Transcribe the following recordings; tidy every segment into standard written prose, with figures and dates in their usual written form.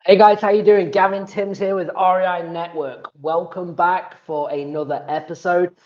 Hey guys, how you doing? Gavin Timms here with REI Network. Welcome back for another episode.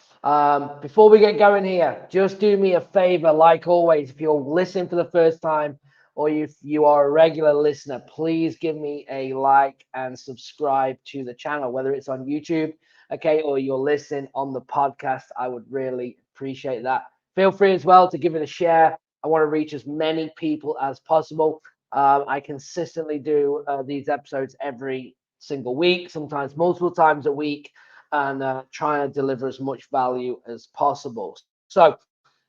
Before we get going here, just do me a favor, like always, if you're listening for the first time or if you are a regular listener, please give me a like and subscribe to the channel, whether it's on YouTube, okay, or you're listening on the podcast. I would really appreciate that. Feel free as well to give it a share. I want to reach as many people as possible. I consistently do these episodes every single week, sometimes multiple times a week, and try and deliver as much value as possible. So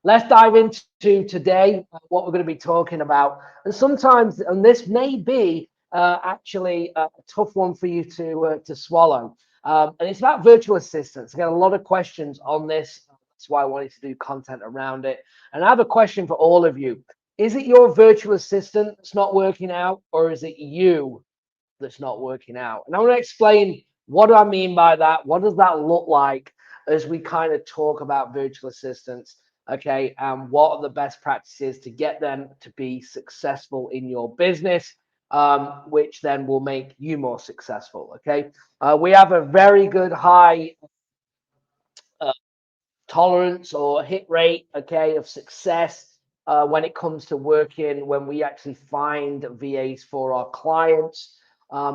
let's dive into today what we're going to be talking about. And sometimes, and this may be actually a tough one for you to swallow. And it's about virtual assistants. I get a lot of questions on this. That's why I wanted to do content around it. And I have a question for all of you. Is it your virtual assistant that's not working out, or is it you that's not working out? And I want to explain what do I mean by that? What does that look like as we kind of talk about virtual assistants? Okay, and what are the best practices to get them to be successful in your business, which then will make you more successful. Okay, we have a very good high uh, tolerance or hit rate, okay, of success when it comes to working when we actually find VAs for our clients,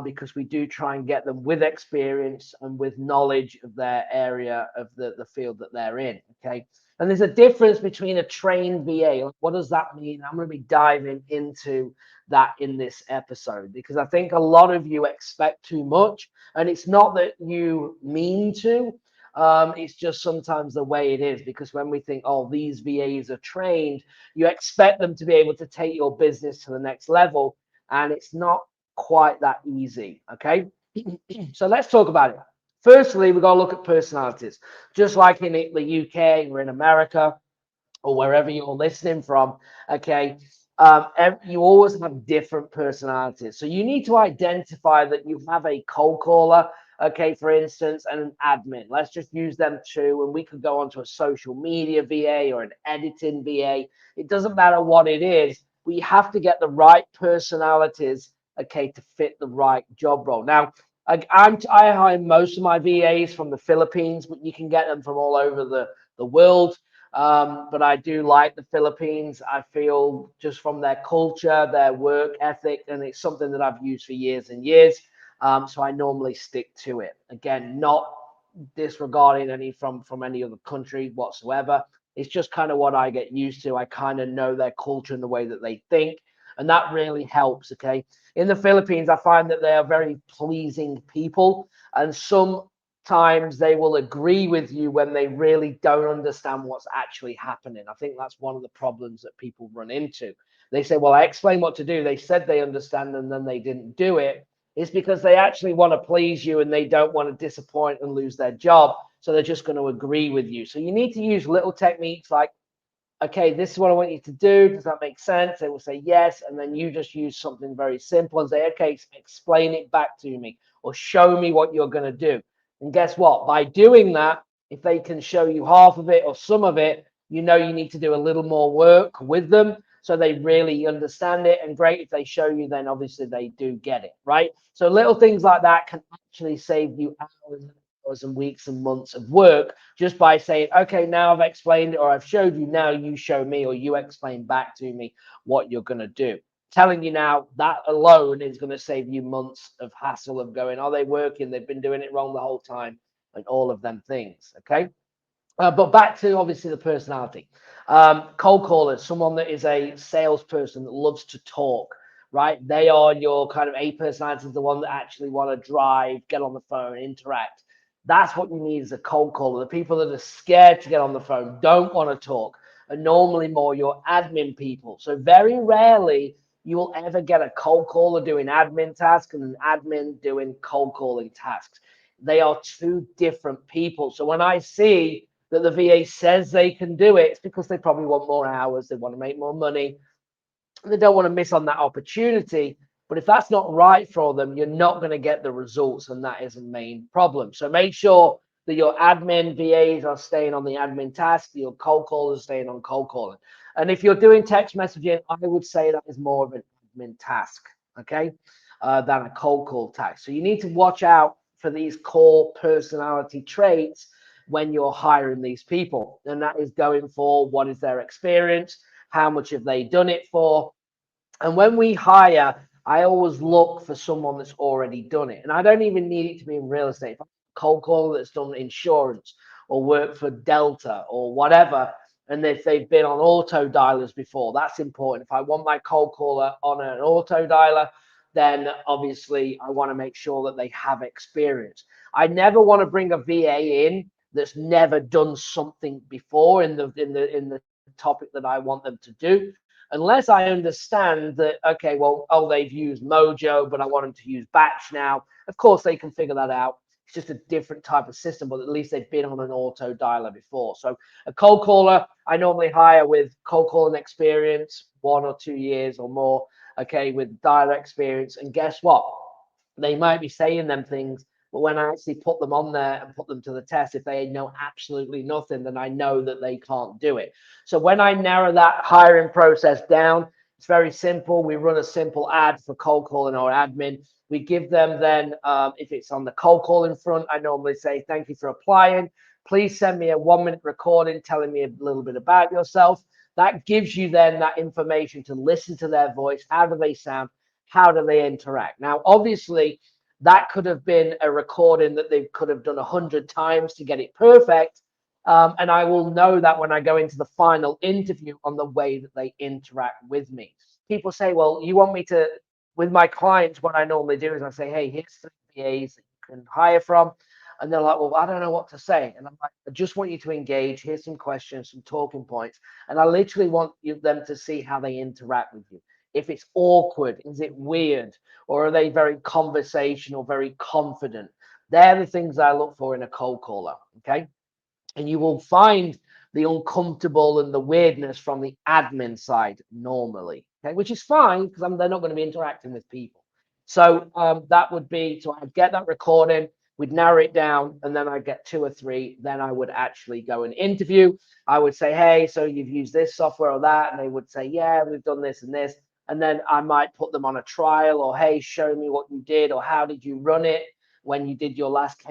because we do try and get them with experience and with knowledge of their area of the field that they're in, okay. And there's a difference between a trained VA. What does that mean? I'm going to be diving into that in this episode because I think a lot of you expect too much, and it's not that you mean to. It's just sometimes the way it is because when we think, oh, these VAs are trained, you expect them to be able to take your business to the next level, and it's not quite that easy. Okay, so let's talk about it. Firstly, we've got to look at personalities, just like in the UK or in America or wherever you're listening from. Okay, you always have different personalities, so you need to identify that you have a cold caller, okay, for instance, and an admin. Let's just use them two, and we could go on to a social media VA or an editing VA. It doesn't matter what it is. We have to get the right personalities, okay, to fit the right job role. Now, I hire most of my VAs from the Philippines, but you can get them from all over the world. But I do like the Philippines. I feel just from their culture, their work ethic, and it's something that I've used for years and years. So I normally stick to it. Again, not disregarding any from any other country whatsoever. It's just kind of what I get used to. I kind of know their culture and the way that they think, and that really helps. Okay, in the Philippines, I find that they are very pleasing people, and sometimes they will agree with you when they really don't understand what's actually happening. I think that's one of the problems that people run into. They say, well, I explained what to do. They said they understand and then they didn't do it. It's because they actually want to please you and they don't want to disappoint and lose their job. So they're just going to agree with you. So you need to use little techniques like, okay, this is what I want you to do. Does that make sense? They will say yes. And then you just use something very simple and say, okay, explain it back to me or show me what you're going to do. And guess what? By doing that, if they can show you half of it or some of it, you know you need to do a little more work with them so they really understand it. And great if they show you, then obviously they do get it, right? So little things like that can actually save you hours and hours and weeks and months of work just by saying, okay, now I've explained it or I've showed you, now you show me or you explain back to me what you're going to do. Telling you now that alone is going to save you months of hassle of going, are they working? They've been doing it wrong the whole time and all of them things. Okay. But back to obviously the personality. Cold callers, someone that is a salesperson that loves to talk, right? They are your kind of A personality, the one that actually want to drive, get on the phone, interact. That's what you need as a cold caller. The people that are scared to get on the phone, don't want to talk, are normally more your admin people. So very rarely you will ever get a cold caller doing admin tasks and an admin doing cold calling tasks. They are two different people. So when I see that the VA says they can do it, it's because they probably want more hours, they want to make more money, they don't want to miss on that opportunity. But if that's not right for them, you're not going to get the results, and that is a main problem. So make sure that your admin VAs are staying on the admin task, your cold callers are staying on cold calling. And if you're doing text messaging, I would say that is more of an admin task. Okay. than a cold call tag. So you need to watch out for these core personality traits when you're hiring these people. And that is going for what is their experience, how much have they done it for. And when we hire, I always look for someone that's already done it. And I don't even need it to be in real estate. If I'm a cold caller that's done insurance or worked for Delta or whatever, and if they've been on auto dialers before, that's important. If I want my cold caller on an auto dialer, then obviously I want to make sure that they have experience. I never want to bring a VA in that's never done something before in the topic that I want them to do, unless I understand that, okay, well, oh, they've used Mojo, but I want them to use Batch now. Of course, they can figure that out. It's just a different type of system, but at least they've been on an auto dialer before. So a cold caller, I normally hire with cold calling experience, 1 or 2 years or more, okay, with dialer experience. And guess what? They might be saying them things, but when I actually put them on there and put them to the test, if they know absolutely nothing, then I know that they can't do it. So when I narrow that hiring process down, it's very simple. We run a simple ad for cold calling or admin. We give them then, if it's on the cold calling front, I normally say, thank you for applying. Please send me a 1-minute recording telling me a little bit about yourself. That gives you then that information to listen to their voice. How do they sound? How do they interact? Now, obviously, that could have been a recording that they could have done 100 times to get it perfect. And I will know that when I go into the final interview on the way that they interact with me. People say, well, you want me to, with my clients, what I normally do is I say, hey, here's 3 VAs that you can hire from. And they're like, well, I don't know what to say. And I'm like, I just want you to engage. Here's some questions, some talking points. And I literally want them to see how they interact with you. If it's awkward, is it weird? Or are they very conversational, very confident? They're the things I look for in a cold caller, okay? And you will find the uncomfortable and the weirdness from the admin side normally, okay, which is fine because they're not going to be interacting with people. So that would be, so I'd get that recording, we'd narrow it down, and then I'd get 2 or 3. Then I would actually go and interview. I would say, hey, so you've used this software or that? And they would say, yeah, we've done this and this. And then I might put them on a trial, or hey, show me what you did, or how did you run it when you did your last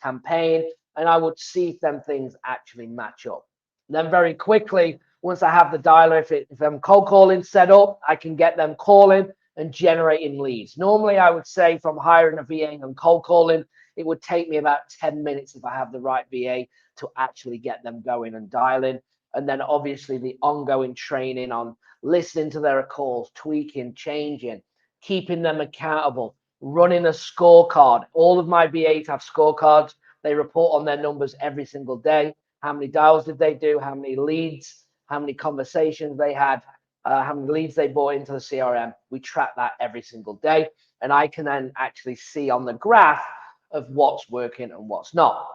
campaign. And I would see if them things actually match up. And then very quickly, once I have the dialer, if I'm cold calling set up, I can get them calling and generating leads. Normally, I would say from hiring a VA and cold calling, it would take me about 10 minutes if I have the right VA to actually get them going and dialing. And then obviously the ongoing training on listening to their calls, tweaking, changing, keeping them accountable, running a scorecard. All of my VAs have scorecards. They report on their numbers every single day. How many dials did they do? How many leads? How many conversations they had? How many leads they brought into the CRM? We track that every single day. And I can then actually see on the graph of what's working and what's not.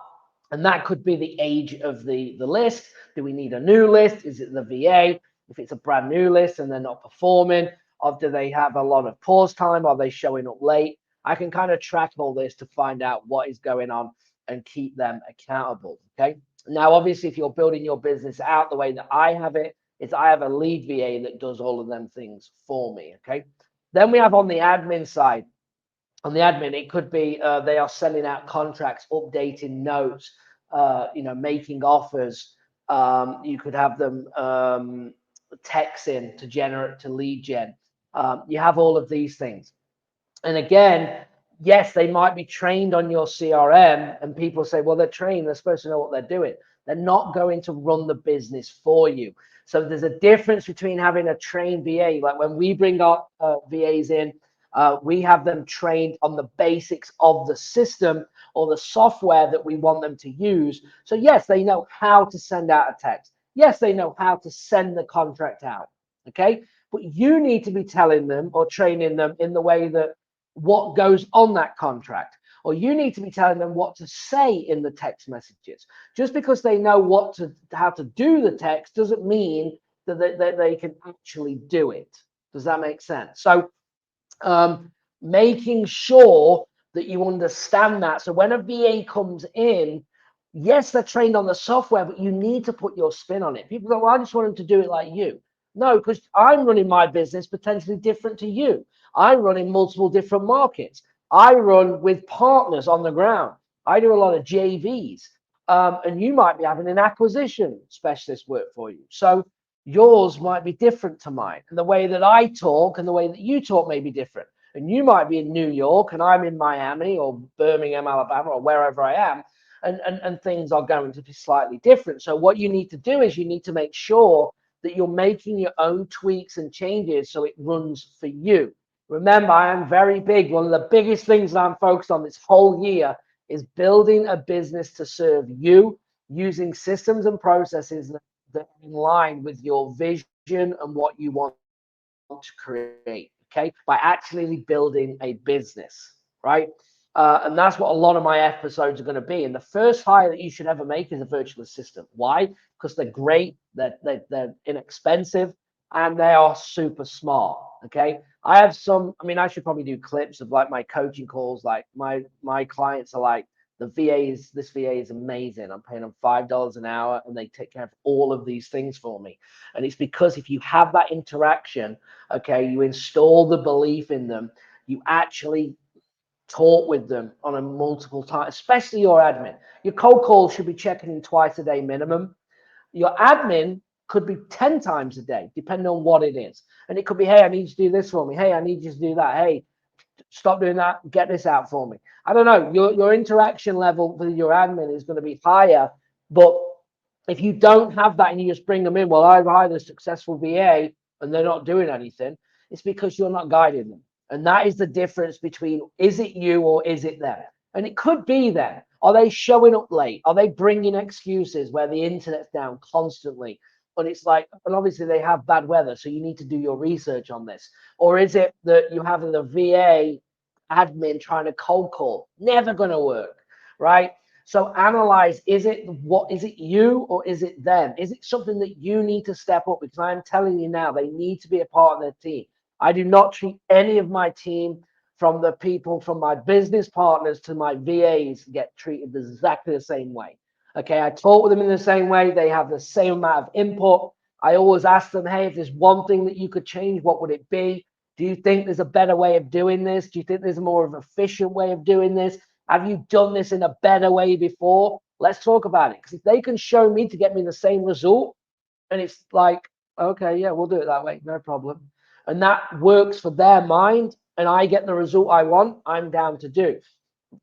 And that could be the age of the list. Do we need a new list? Is it the VA? If it's a brand new list and they're not performing, or do they have a lot of pause time? Are they showing up late? I can kind of track all this to find out what is going on and keep them accountable. Okay. Now, obviously, if you're building your business out the way that I have it, is I have a lead VA that does all of them things for me. Okay. Then we have on the admin side. On the admin, it could be they are sending out contracts, updating notes, making offers. You could have them texting to generate to lead gen. You have all of these things. And again, yes, they might be trained on your CRM, and people say, well, they're trained, they're supposed to know what they're doing. They're not going to run the business for you. So there's a difference between having a trained VA. Like when we bring our VAs in, we have them trained on the basics of the system or the software that we want them to use. So yes, they know how to send out a text. Yes, they know how to send the contract out. Okay. But you need to be telling them or training them in the way that what goes on that contract, or you need to be telling them what to say in the text messages. Just because they know how to do the text doesn't mean that they can actually do it. Does that make sense? So making sure that you understand that. So when a VA comes in, yes, they're trained on the software, but you need to put your spin on it. People go, well, I just want them to do it like you. No, because I'm running my business potentially different to you. I run in multiple different markets. I run with partners on the ground. I do a lot of JVs. And you might be having an acquisition specialist work for you. So yours might be different to mine. And the way that I talk and the way that you talk may be different. And you might be in New York and I'm in Miami or Birmingham, Alabama, or wherever I am. And things are going to be slightly different. So what you need to do is you need to make sure that you're making your own tweaks and changes so it runs for you. Remember, I am very big. One of the biggest things that I'm focused on this whole year is building a business to serve you using systems and processes that are in line with your vision and what you want to create, okay? By actually building a business, right? And that's what a lot of my episodes are going to be. And the first hire that you should ever make is a virtual assistant. Why? Because they're great, they're inexpensive, and they are super smart. Okay. I have some, I mean, I should probably do clips of like my coaching calls. Like my clients are like, the VAs, this VA is amazing. I'm paying them $5 an hour and they take care of all of these things for me. And it's because if you have that interaction, okay, you install the belief in them, you actually talk with them on a multiple time, especially your admin. Your cold call should be checking in twice a day minimum. Your admin could be 10 times a day, depending on what it is. And it could be, hey, I need you to do this for me. Hey, I need you to do that. Hey, stop doing that. Get this out for me. I don't know. Your interaction level with your admin is going to be higher. But if you don't have that and you just bring them in, well, I've hired a successful VA and they're not doing anything, it's because you're not guiding them. And that is the difference between is it you or is it them? And it could be them. Are they showing up late? Are they bringing excuses where the internet's down constantly? And it's like, and obviously they have bad weather, so you need to do your research on this. Or is it that you have the VA admin trying to cold call? Never going to work, right? So analyze, is it you or is it them? Is it something that you need to step up? Because I'm telling you now, they need to be a part of their team. I do not treat any of my team, from the people, from my business partners to my VAs, get treated exactly the same way. Okay, I talk with them in the same way. They have the same amount of input. I always ask them, hey, if there's one thing that you could change, what would it be? Do you think there's a better way of doing this? Do you think there's a more of an efficient way of doing this? Have you done this in a better way before? Let's talk about it. Because if they can show me to get me the same result, and it's like, okay, yeah, we'll do it that way, no problem. And that works for their mind, and I get the result I want, I'm down to do.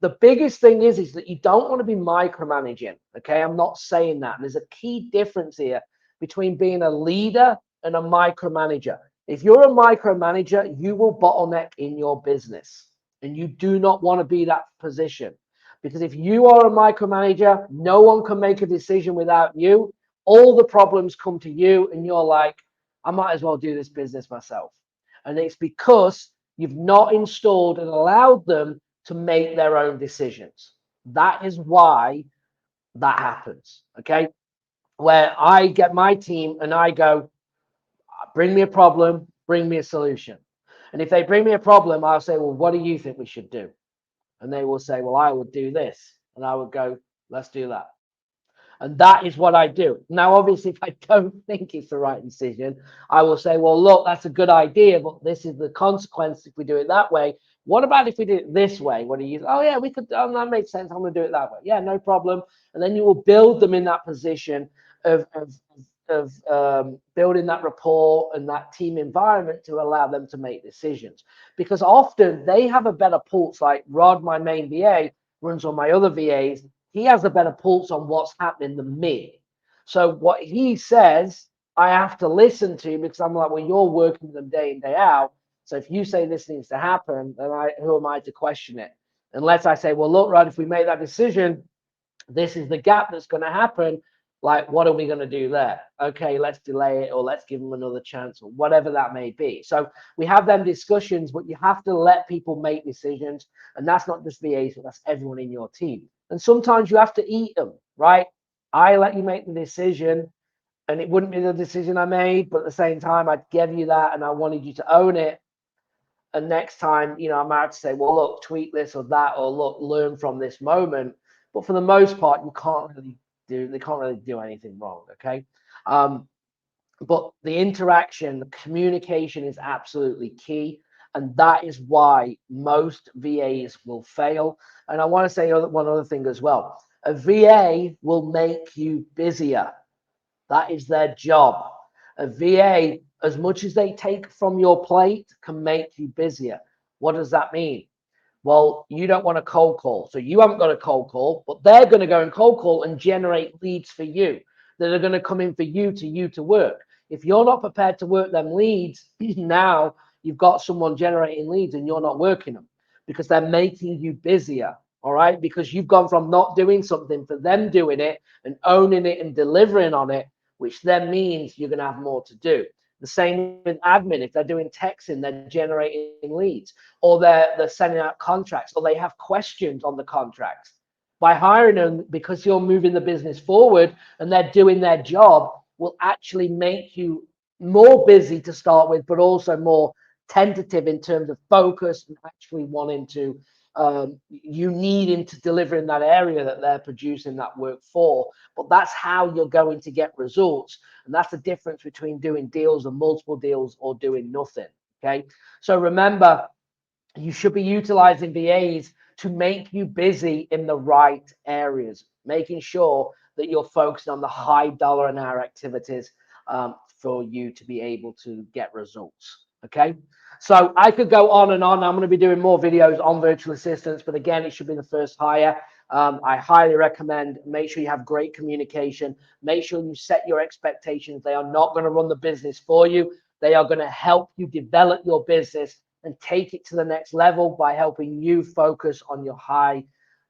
The biggest thing is that you don't want to be micromanaging. Okay, I'm not saying that. There's a key difference here between being a leader and a micromanager. If you're a micromanager, you will bottleneck in your business, and you do not want to be that position. Because if you are a micromanager, no one can make a decision without you. All the problems come to you, and you're like, I might as well do this business myself. And it's because you've not installed and allowed them to make their own decisions. That is why that happens. Okay. Where I get my team and I go, bring me a problem, bring me a solution. And if they bring me a problem, I'll say, well, what do you think we should do? And they will say, well, I would do this. And I would go, let's do that. And that is what I do. Now, obviously, if I don't think it's the right decision, I will say, well, look, that's a good idea, but this is the consequence if we do it that way. What about if we do it this way? What do you, oh, yeah, we could, oh, that makes sense. I'm going to do it that way. Yeah, no problem. And then you will build them in that position of building that rapport and that team environment to allow them to make decisions. Because often they have a better pulse, like Rod, my main VA, runs on my other VAs. He has a better pulse on what's happening than me. So what he says, I have to listen to, because I'm like, well, you're working with them day in, day out. So if you say this needs to happen, then who am I to question it? Unless I say, well, look, Rod, if we make that decision, this is the gap that's going to happen. Like, what are we going to do there? Okay, let's delay it, or let's give them another chance, or whatever that may be. So we have them discussions, but you have to let people make decisions. And that's not just VAs, but that's everyone in your team. And sometimes you have to eat them, right? I let you make the decision, and it wouldn't be the decision I made, but at the same time, I'd give you that and I wanted you to own it. And next time, I might have to say, well, look, tweak this or that, or look, learn from this moment. But for the most part, they can't really do anything wrong. Okay. But the interaction, the communication is absolutely key. And that is why most VAs will fail. And I want to say one other thing as well. A VA will make you busier. That is their job. A VA, as much as they take from your plate, can make you busier. What does that mean? Well, you don't want a cold call. So you haven't got a cold call, but they're going to go and cold call and generate leads for you that are going to come in for you to work. If you're not prepared to work them leads, now you've got someone generating leads and you're not working them because they're making you busier. All right. Because you've gone from not doing something for them doing it and owning it and delivering on it, which then means you're going to have more to do. The same with admin. If they're doing texting, they're generating leads, or they're sending out contracts, or they have questions on the contracts. By hiring them, because you're moving the business forward and they're doing their job, will actually make you more busy to start with, but also more tentative in terms of focus and actually wanting to you needing to deliver in that area that they're producing that work for. But that's how you're going to get results. And that's the difference between doing deals and multiple deals or doing nothing. Okay. So remember, you should be utilizing VAs to make you busy in the right areas, making sure that you're focused on the high dollar an hour activities for you to be able to get results. Okay. So I could go on and on. I'm going to be doing more videos on virtual assistants, but again, it should be the first hire. I highly recommend make sure you have great communication. Make sure you set your expectations. They are not going to run the business for you. They are going to help you develop your business and take it to the next level by helping you focus on your high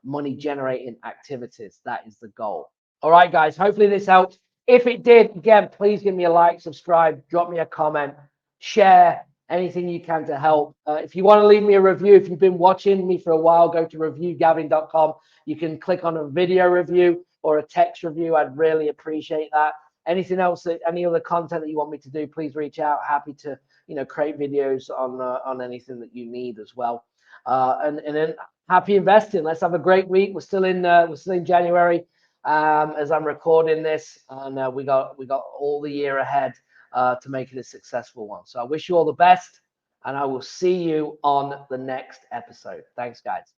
money generating activities. That is the goal. All right, guys, hopefully this helped. If it did, again, please give me a like, subscribe, drop me a comment, share anything you can to help. If you want to leave me a review, if you've been watching me for a while, go to reviewgavin.com. You can click on a video review or a text review. I'd really appreciate that. Anything else, any other content that you want me to do, please reach out. Happy to create videos on anything that you need as well. And then happy investing. Let's have a great week. We're still in January as I'm recording this, and we got all the year ahead to make it a successful one. So I wish you all the best, and I will see you on the next episode. Thanks, guys.